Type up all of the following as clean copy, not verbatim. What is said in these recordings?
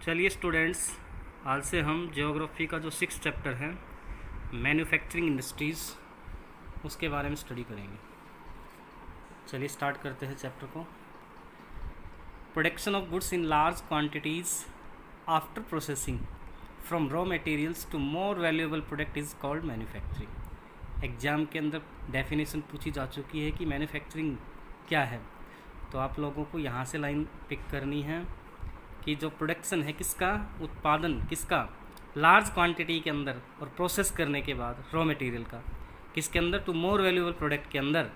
चलिए स्टूडेंट्स, आज से हम ज्योग्राफी का जो 6 चैप्टर है मैन्युफैक्चरिंग इंडस्ट्रीज़ उसके बारे में स्टडी करेंगे। चलिए स्टार्ट करते हैं चैप्टर को। Production of goods in large quantities after processing from raw materials to more valuable product is called manufacturing. Exam के अंदर डेफिनेशन पूछी जा चुकी है कि मैन्युफैक्चरिंग क्या है, तो आप लोगों को यहाँ से लाइन पिक करनी है कि जो प्रोडक्शन है किसका, उत्पादन किसका, लार्ज क्वांटिटी के अंदर और प्रोसेस करने के बाद रॉ मटेरियल का किसके अंदर, टू मोर वैल्यूएबल प्रोडक्ट के अंदर,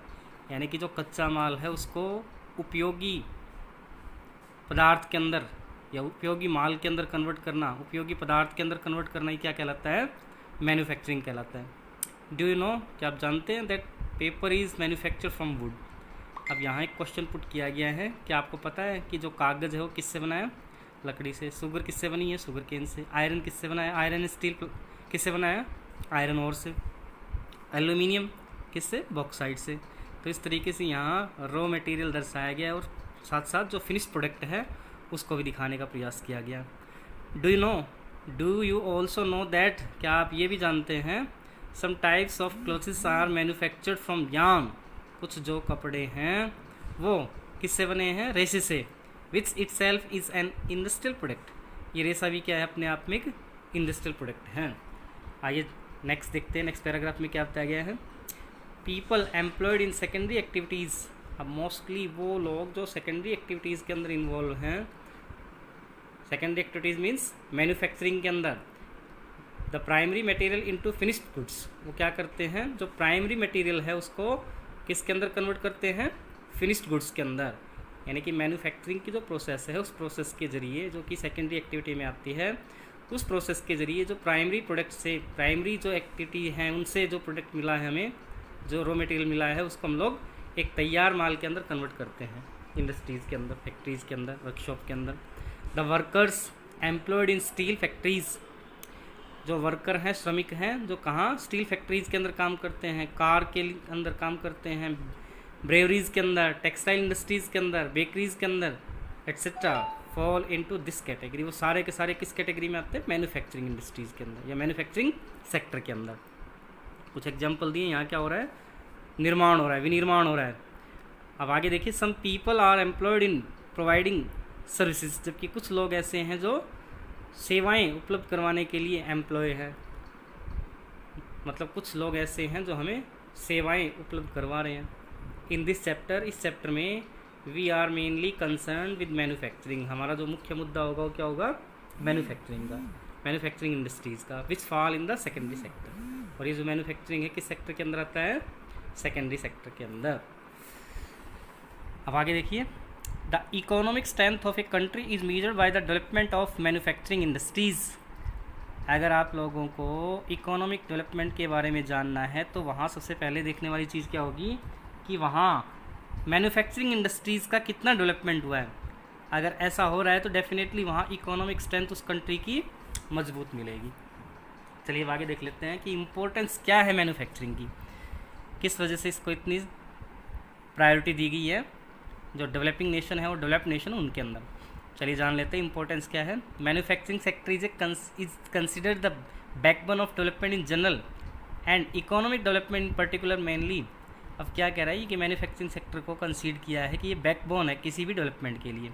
यानी कि जो कच्चा माल है उसको उपयोगी पदार्थ के अंदर या उपयोगी माल के अंदर कन्वर्ट करना, उपयोगी पदार्थ के अंदर कन्वर्ट करना ही क्या कहलाता है, मैन्युफैक्चरिंग कहलाता है। डू यू नो, क्या आप जानते हैं that paper is manufacture from would. अब यहाँ एक क्वेश्चन पुट किया गया है, क्या आपको पता है कि जो कागज़ है वो किससे बना है, लकड़ी से। शुगर किससे बनी है, शुगर केन से। आयरन किससे बना है, आयरन स्टील किससे बना है, आयरन ओर से। एल्यूमिनियम किससे, बॉक्साइट से। तो इस तरीके से यहाँ रॉ मटेरियल दर्शाया गया है और साथ साथ जो फिनिश प्रोडक्ट है उसको भी दिखाने का प्रयास किया गया। Do you also know that, क्या आप ये भी जानते हैं, some types of clothes are manufactured from yarn. कुछ जो कपड़े हैं वो किससे बने हैं, रेशे से। Which it self is an industrial product. ये रेशा भी क्या है, अपने आप में एक इंडस्ट्रियल प्रोडक्ट है। आइए नेक्स्ट देखते हैं, नेक्स्ट पैराग्राफ में क्या बताया गया है। People employed in secondary activities. अब मोस्टली वो लोग जो सेकेंडरी एक्टिविटीज़ के अंदर इन्वॉल्व हैं, सेकेंडरी एक्टिविटीज़ मीन्स मैन्युफैक्चरिंग के अंदर, the primary material into finished goods. वो क्या करते हैं, जो प्राइमरी मटेरियल है उसको किसके अंदर कन्वर्ट करते हैं, फिनिश्ड गुड्स के अंदर। यानी कि मैन्युफैक्चरिंग की जो प्रोसेस है उस प्रोसेस के ज़रिए, जो कि सेकेंडरी एक्टिविटी में आती है, उस प्रोसेस के ज़रिए जो प्राइमरी प्रोडक्ट से, प्राइमरी जो एक्टिविटी है उनसे जो प्रोडक्ट मिला है हमें, जो रॉ मटेरियल मिला है उसको हम लोग एक तैयार माल के अंदर कन्वर्ट करते हैं, इंडस्ट्रीज़ के अंदर, फैक्ट्रीज़ के अंदर, वर्कशॉप के अंदर। The workers employed in steel factories. जो वर्कर हैं, श्रमिक हैं, जो कहाँ, स्टील फैक्ट्रीज़ के अंदर काम करते हैं, कार के अंदर काम करते हैं, ब्रेवरीज़ के अंदर, टेक्सटाइल इंडस्ट्रीज़ के अंदर, बेकरीज़ के अंदर etcetera, fall into this category. वो सारे के सारे किस कैटेगरी में आते हैं, मैन्युफैक्चरिंग इंडस्ट्रीज़ के अंदर या मैन्युफैक्चरिंग सेक्टर के अंदर। कुछ एग्जांपल दिए, यहाँ क्या हो रहा है, निर्माण हो रहा है, विनिर्माण हो रहा है। अब आगे देखिए, some people are employed in providing services. जबकि कुछ लोग ऐसे हैं जो सेवाएं उपलब्ध करवाने के लिए एम्प्लॉय है, मतलब कुछ लोग ऐसे हैं जो हमें सेवाएं उपलब्ध करवा रहे हैं। इन दिस चैप्टर, इस चैप्टर में we are mainly concern with manufacturing. हमारा जो मुख्य मुद्दा होगा वो क्या होगा, मैन्युफैक्चरिंग का, मैन्युफैक्चरिंग इंडस्ट्रीज़ का, विच fall in the secondary sector. और ये जो मैन्युफैक्चरिंग है किस सेक्टर के अंदर आता है, सेकेंडरी सेक्टर के अंदर। अब आगे देखिए, the economic strength of a country is measured by the development of manufacturing industries. अगर आप लोगों को इकोनॉमिक डेवलपमेंट के बारे में जानना है तो वहाँ सबसे पहले देखने वाली चीज़ क्या होगी कि वहाँ मैन्युफैक्चरिंग इंडस्ट्रीज़ का कितना डेवलपमेंट हुआ है। अगर ऐसा हो रहा है तो डेफिनेटली वहाँ इकोनॉमिक स्ट्रेंथ उस कंट्री की मजबूत मिलेगी। चलिए अब आगे देख लेते हैं कि इम्पोर्टेंस क्या है मैन्युफैक्चरिंग की, किस वजह से इसको इतनी प्रायोरिटी दी गई है। जो डेवलपिंग नेशन है और डेवलप्ड नेशन उनके अंदर, चलिए जान लेते हैं इम्पोर्टेंस क्या है। Manufacturing sector is considered the backbone of development in general and economic development in particular mainly. अब क्या कह रहा है कि मैन्युफैक्चरिंग सेक्टर को कंसीड किया है कि ये बैकबोन है किसी भी डेवलपमेंट के लिए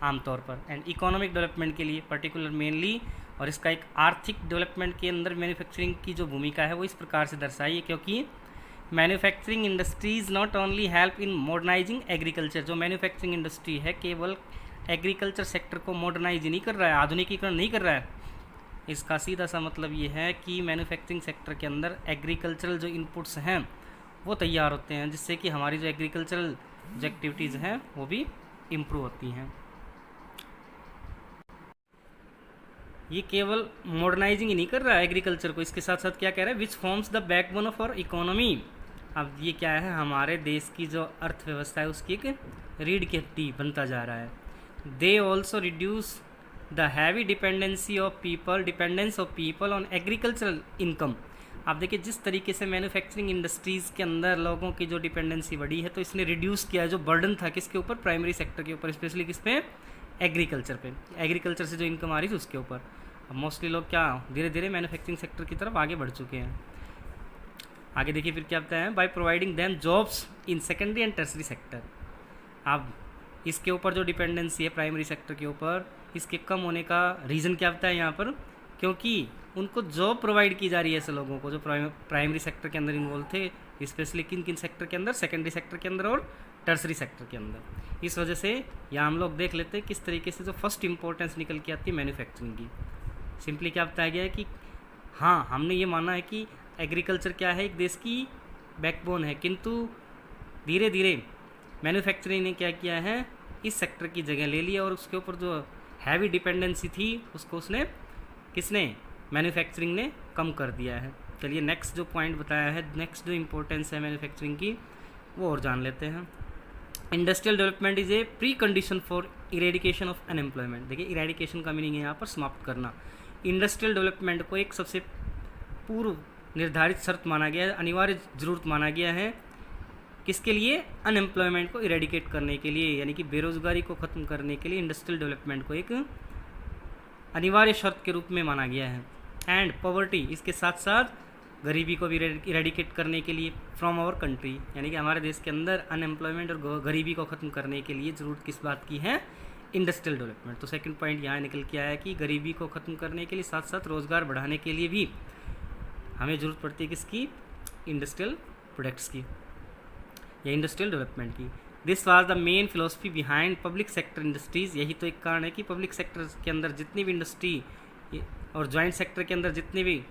आमतौर पर, एंड इकोनॉमिक डेवलपमेंट के लिए पर्टिकुलर मेनली। और इसका एक आर्थिक डेवलपमेंट के अंदर मैन्युफैक्चरिंग की जो भूमिका है वो इस प्रकार से दर्शाई है, क्योंकि manufacturing industries not only help in modernising agriculture. जो मैन्युफैक्चरिंग इंडस्ट्री है केवल एग्रीकल्चर सेक्टर को मॉडर्नाइज नहीं कर रहा है, आधुनिकीकरण नहीं कर रहा है। इसका सीधा सा मतलब ये है कि मैन्युफैक्चरिंग सेक्टर के अंदर एग्रीकल्चरल जो इनपुट्स हैं वो तैयार होते हैं, जिससे कि हमारी जो एग्रीकल्चरल जो एक्टिविटीज़ हैं वो भी इम्प्रूव होती हैं। ये केवल मॉडर्नाइजिंग ही नहीं कर रहा है एग्रीकल्चर को, इसके साथ साथ क्या कह रहा है, which forms the backbone of our economy. अब ये क्या है, हमारे देश की जो अर्थव्यवस्था है उसकी एक रीढ़ की हड्डी बनता जा रहा है। They also reduce the heavy dependence of people on agricultural income. आप देखिए जिस तरीके से मैन्युफैक्चरिंग इंडस्ट्रीज़ के अंदर लोगों की जो डिपेंडेंसी बढ़ी है, तो इसने रिड्यूस किया है जो बर्डन था किसके ऊपर, प्राइमरी सेक्टर के ऊपर, स्पेशली किस पे, एग्रीकल्चर पे, एग्रीकल्चर से जो इनकम आ रही थी उसके ऊपर। अब मोस्टली लोग क्या धीरे धीरे मैन्युफैक्चरिंग सेक्टर की तरफ आगे बढ़ चुके हैं। आगे देखिए फिर क्या बताया है, by providing them jobs in secondary and tertiary sector. अब इसके ऊपर जो डिपेंडेंसी है प्राइमरी सेक्टर के ऊपर, इसके कम होने का रीज़न क्या बताया यहाँ पर, क्योंकि उनको जॉब प्रोवाइड की जा रही है ऐसे लोगों को जो प्राइमरी सेक्टर के अंदर इन्वॉल्व थे, स्पेशली किन किन सेक्टर के अंदर, सेकेंडरी सेक्टर के अंदर और टर्सरी सेक्टर के अंदर। इस वजह से यहाँ हम लोग देख लेते हैं किस तरीके से जो फर्स्ट इंपॉर्टेंस निकल के आती है मैन्युफैक्चरिंग की। सिंपली क्या बताया गया है कि हाँ, हमने ये माना है कि एग्रीकल्चर क्या है, एक देश की बैकबोन है, किंतु धीरे धीरे मैन्युफैक्चरिंग ने क्या किया है, इस सेक्टर की जगह ले लिया और उसके ऊपर जो हैवी डिपेंडेंसी थी उसको उसने किसने, मैन्युफैक्चरिंग ने कम कर दिया है। चलिए नेक्स्ट जो पॉइंट बताया है, नेक्स्ट जो इम्पोर्टेंस है मैन्युफैक्चरिंग की वो और जान लेते हैं। Industrial development is a pre condition for eradication of unemployment. देखिए इरेडिकेशन का मीनिंग है यहाँ पर समाप्त करना। इंडस्ट्रियल डेवलपमेंट को एक सबसे पूर्व निर्धारित शर्त माना गया है, अनिवार्य ज़रूरत माना गया है, किसके लिए, अनएम्प्लॉयमेंट को इरेडिकेट करने के लिए, यानी कि बेरोजगारी को ख़त्म करने के लिए इंडस्ट्रियल डेवलपमेंट को एक अनिवार्य शर्त के रूप में माना गया है। एंड पॉवर्टी, इसके साथ साथ गरीबी को भी इरेडिकेट करने के लिए फ्रॉम आवर कंट्री, यानी कि हमारे देश के अंदर अनएम्प्लॉयमेंट और गरीबी को ख़त्म करने के लिए ज़रूरत किस बात की है, इंडस्ट्रियल डेवलपमेंट। तो सेकंड पॉइंट यहाँ निकल के आया कि गरीबी को ख़त्म करने के लिए साथ साथ रोज़गार बढ़ाने के लिए भी हमें ज़रूरत पड़ती है किसकी, इंडस्ट्रियल प्रोडक्ट्स की या इंडस्ट्रियल डेवलपमेंट की। This was the main philosophy behind public sector industries. यही तो एक कारण है कि पब्लिक सेक्टर के अंदर जितनी भी इंडस्ट्री और जॉइंट सेक्टर के अंदर जितने भी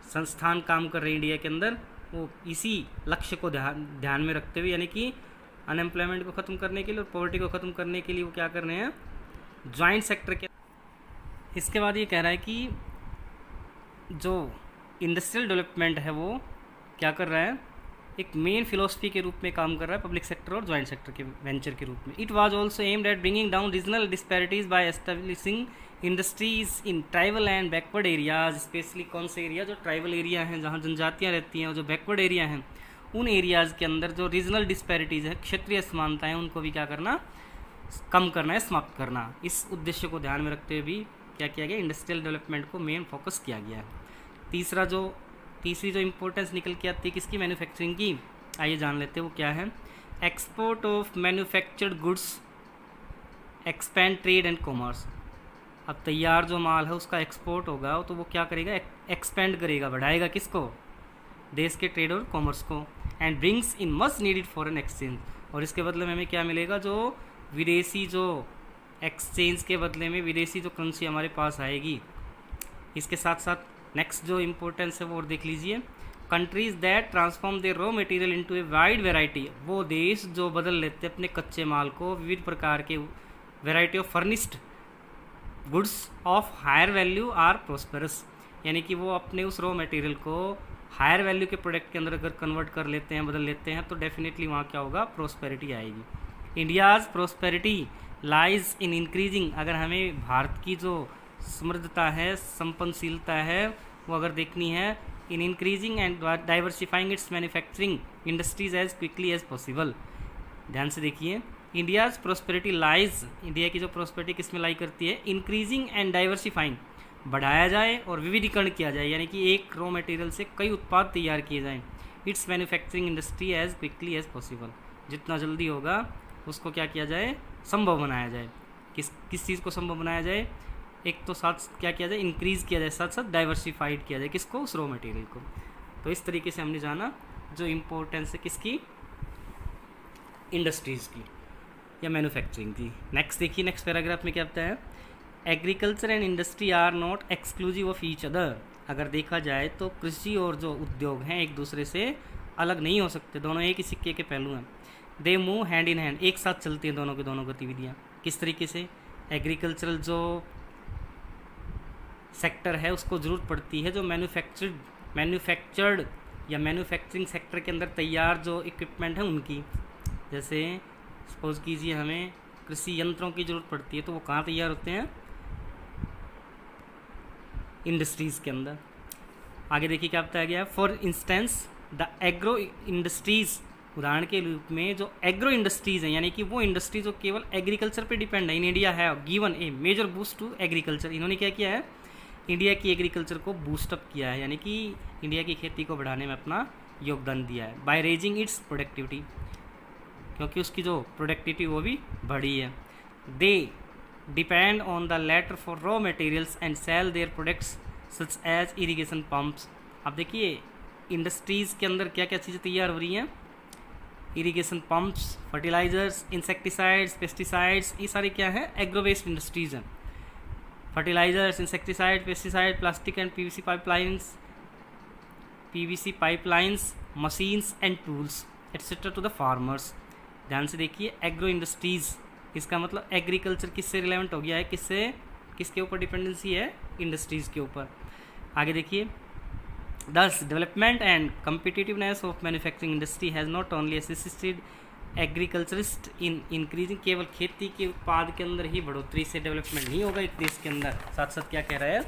संस्थान काम कर रहे हैं इंडिया के अंदर, वो इसी लक्ष्य को ध्यान में रखते हुए, यानी कि अनएम्प्लॉयमेंट को ख़त्म करने के लिए और पॉवर्टी को ख़त्म करने के लिए वो क्या कर रहे हैं, जॉइंट सेक्टर के। इसके बाद ये कह रहा है कि जो इंडस्ट्रियल डेवलपमेंट है वो क्या कर रहा है, एक मेन फिलोसफी के रूप में काम कर रहा है पब्लिक सेक्टर और जॉइंट सेक्टर के वेंचर के रूप में। It was also aimed at bringing down regional disparities by establishing industries in tribal and backward areas. Especially कौन से एरिया, जो ट्राइबल एरिया हैं जहाँ जनजातियाँ रहती हैं और जो बैकवर्ड एरिया हैं, उन एरियाज़ के अंदर जो रीजनल डिस्पैरिटीज़ है, क्षेत्रीय असमानताएँ, उनको भी क्या करना, कम करना है, समाप्त करना। इस उद्देश्य को ध्यान में रखते हुए भी क्या किया गया, इंडस्ट्रियल डेवलपमेंट को मेन फोकस किया गया है। तीसरी जो इम्पोर्टेंस निकल के आती है किसकी, मैन्युफैक्चरिंग की, आइए जान लेते हैं वो क्या है। Export of manufactured goods expand trade and commerce. अब तैयार जो माल है उसका एक्सपोर्ट होगा तो वो क्या करेगा, एक्सपेंड करेगा, बढ़ाएगा किसको, देश के ट्रेड और कॉमर्स को। And brings in much needed foreign exchange, और इसके बदले में हमें क्या मिलेगा, जो विदेशी जो एक्सचेंज के बदले में विदेशी जो करेंसी हमारे पास आएगी। इसके साथ साथ नेक्स्ट जो इम्पोर्टेंस है वो और देख लीजिए। Countries that transform their raw material into a wide variety, वो देश जो बदल लेते हैं अपने कच्चे माल को विविध प्रकार के variety of furnished goods of higher value are prosperous, यानी कि वो अपने उस रॉ मटेरियल को हायर वैल्यू के प्रोडक्ट के अंदर अगर कन्वर्ट कर लेते हैं, बदल लेते हैं, तो डेफिनेटली वहाँ क्या होगा, प्रोस्पेरिटी आएगी। India's prosperity lies in increasing, अगर हमें भारत की जो समृद्धता है, संपन्नशीलता है, वो अगर देखनी है, in increasing and diversifying its manufacturing industries as quickly as possible. ध्यान से देखिए, इंडियाज़ प्रोस्पेरिटी लाइज, इंडिया की जो प्रोस्पेरिटी किस में लाई करती है, इंक्रीजिंग एंड डाइवर्सिफाइंग, बढ़ाया जाए और विविधीकरण किया जाए, यानी कि एक रॉ मटेरियल से कई उत्पाद तैयार किए जाएँ। Its manufacturing industry as quickly as possible, जितना जल्दी होगा उसको क्या किया जाए, संभव बनाया जाए। किस चीज़ को संभव बनाया जाए, एक तो साथ क्या किया जाए, इंक्रीज़ किया जाए, साथ साथ डाइवर्सिफाइड किया जाए, किसको, उस रॉ मटेरियल को। तो इस तरीके से हमने जाना जो इम्पोर्टेंस है किसकी, इंडस्ट्रीज़ की या मैन्युफैक्चरिंग की। नेक्स्ट देखिए, नेक्स्ट पैराग्राफ में क्या आता है, agriculture and industry are not exclusive of each other. अगर देखा जाए तो कृषि और जो उद्योग हैं एक दूसरे से अलग नहीं हो सकते, दोनों एक ही सिक्के के पहलू हैं। They move hand in hand, एक साथ चलती हैं दोनों की दोनों गतिविधियाँ। किस तरीके से, एग्रीकल्चरल जो सेक्टर है उसको ज़रूरत पड़ती है जो मैन्युफैक्चर्ड या मैन्युफैक्चरिंग सेक्टर के अंदर तैयार जो इक्विपमेंट है उनकी। जैसे सपोज कीजिए हमें कृषि यंत्रों की ज़रूरत पड़ती है, तो वो कहाँ तैयार होते हैं, इंडस्ट्रीज़ के अंदर। आगे देखिए क्या बताया गया है, for instance the agro industries उदाहरण के रूप में जो एग्रो इंडस्ट्रीज़ हैं, यानी कि वो इंडस्ट्री जो केवल एग्रीकल्चर पे डिपेंड है, इन इंडिया है given a major boost to agriculture. इन्होंने क्या किया है, इंडिया की एग्रीकल्चर को बूस्टअप किया है, यानी कि इंडिया की खेती को बढ़ाने में अपना योगदान दिया है बाय रेजिंग इट्स प्रोडक्टिविटी, क्योंकि उसकी जो प्रोडक्टिविटी वो भी बढ़ी है। They depend on the latter for raw materials and sell their products such as irrigation pumps. अब देखिए इंडस्ट्रीज़ के अंदर क्या क्या चीज़ें तैयार हो रही हैं, irrigation pumps, fertilisers, insecticides, pesticides, ये सारी क्या है, एग्रो वेस्ट इंडस्ट्रीज़ हैं। Fertilisers, insecticide, pesticide, plastic and PVC pipelines, machines and tools etcetera to the farmers. ध्यान से देखिए, एग्रो इंडस्ट्रीज़, इसका मतलब एग्रीकल्चर किससे रिलेवेंट हो गया है, किसके ऊपर डिपेंडेंसी है, इंडस्ट्रीज़ के ऊपर। आगे देखिए, Thus, development and competitiveness of manufacturing industry has not only assisted agriculturists in increasing, केवल खेती के उत्पाद के अंदर ही बढ़ोतरी से डेवलपमेंट नहीं होगा एक देश के अंदर, साथ साथ क्या कह रहा है,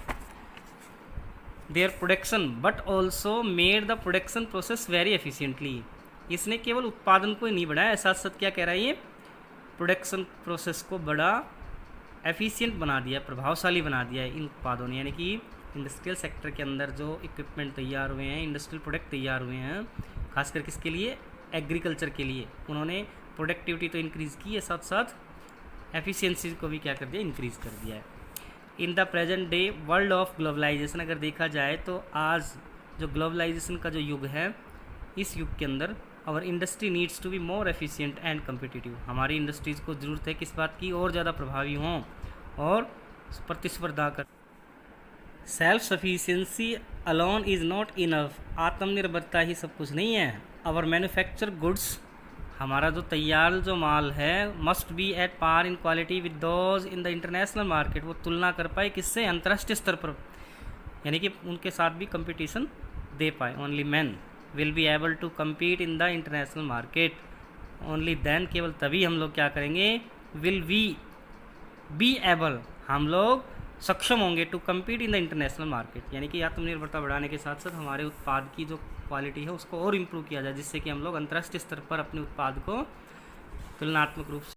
their production but also made the production process very efficiently। इसने केवल उत्पादन को ही नहीं बढ़ाया, साथ साथ क्या कह रहा है, ये प्रोडक्शन प्रोसेस को बड़ा एफिशिएंट बना दिया, प्रभावशाली बना दिया है इन उत्पादों ने। यानी कि इंडस्ट्रियल सेक्टर के अंदर जो इक्विपमेंट तैयार हुए हैं, इंडस्ट्रियल प्रोडक्ट तैयार हुए हैं, खासकर किसके लिए, एग्रीकल्चर के लिए, उन्होंने प्रोडक्टिविटी तो इंक्रीज़ की है, साथ साथ एफिशिएंसी को भी क्या कर दिया, इंक्रीज़ कर दिया है। In the present day world of globalisation, अगर देखा जाए तो आज जो ग्लोबलाइजेशन का जो युग है, इस युग के अंदर our industry needs to be more efficient and competitive. हमारी इंडस्ट्रीज़ को ज़रूरत है किस बात की, और ज़्यादा प्रभावी हों और प्रतिस्पर्धा कर। Self sufficiency alone is not enough, आत्मनिर्भरता ही सब कुछ नहीं है। आवर मैन्युफैक्चर गुड्स, हमारा जो तैयार जो माल है, must be at par in quality with those in the international market, वो तुलना कर पाए किससे, अंतर्राष्ट्रीय स्तर पर, यानी कि उनके साथ भी कंपटीशन दे पाए। Only man will be able to compete in the international market, only then, केवल तभी हम लोग क्या करेंगे, विल वी बी एबल, हम लोग सक्षम होंगे to compete in the international market, यानी कि आत्मनिर्भरता बढ़ाने के साथ साथ हमारे उत्पाद की जो क्वालिटी है उसको और इम्प्रूव किया जाए, जिससे कि हम लोग अंतर्राष्ट्रीय स्तर पर अपने उत्पाद को तुलनात्मक रूप से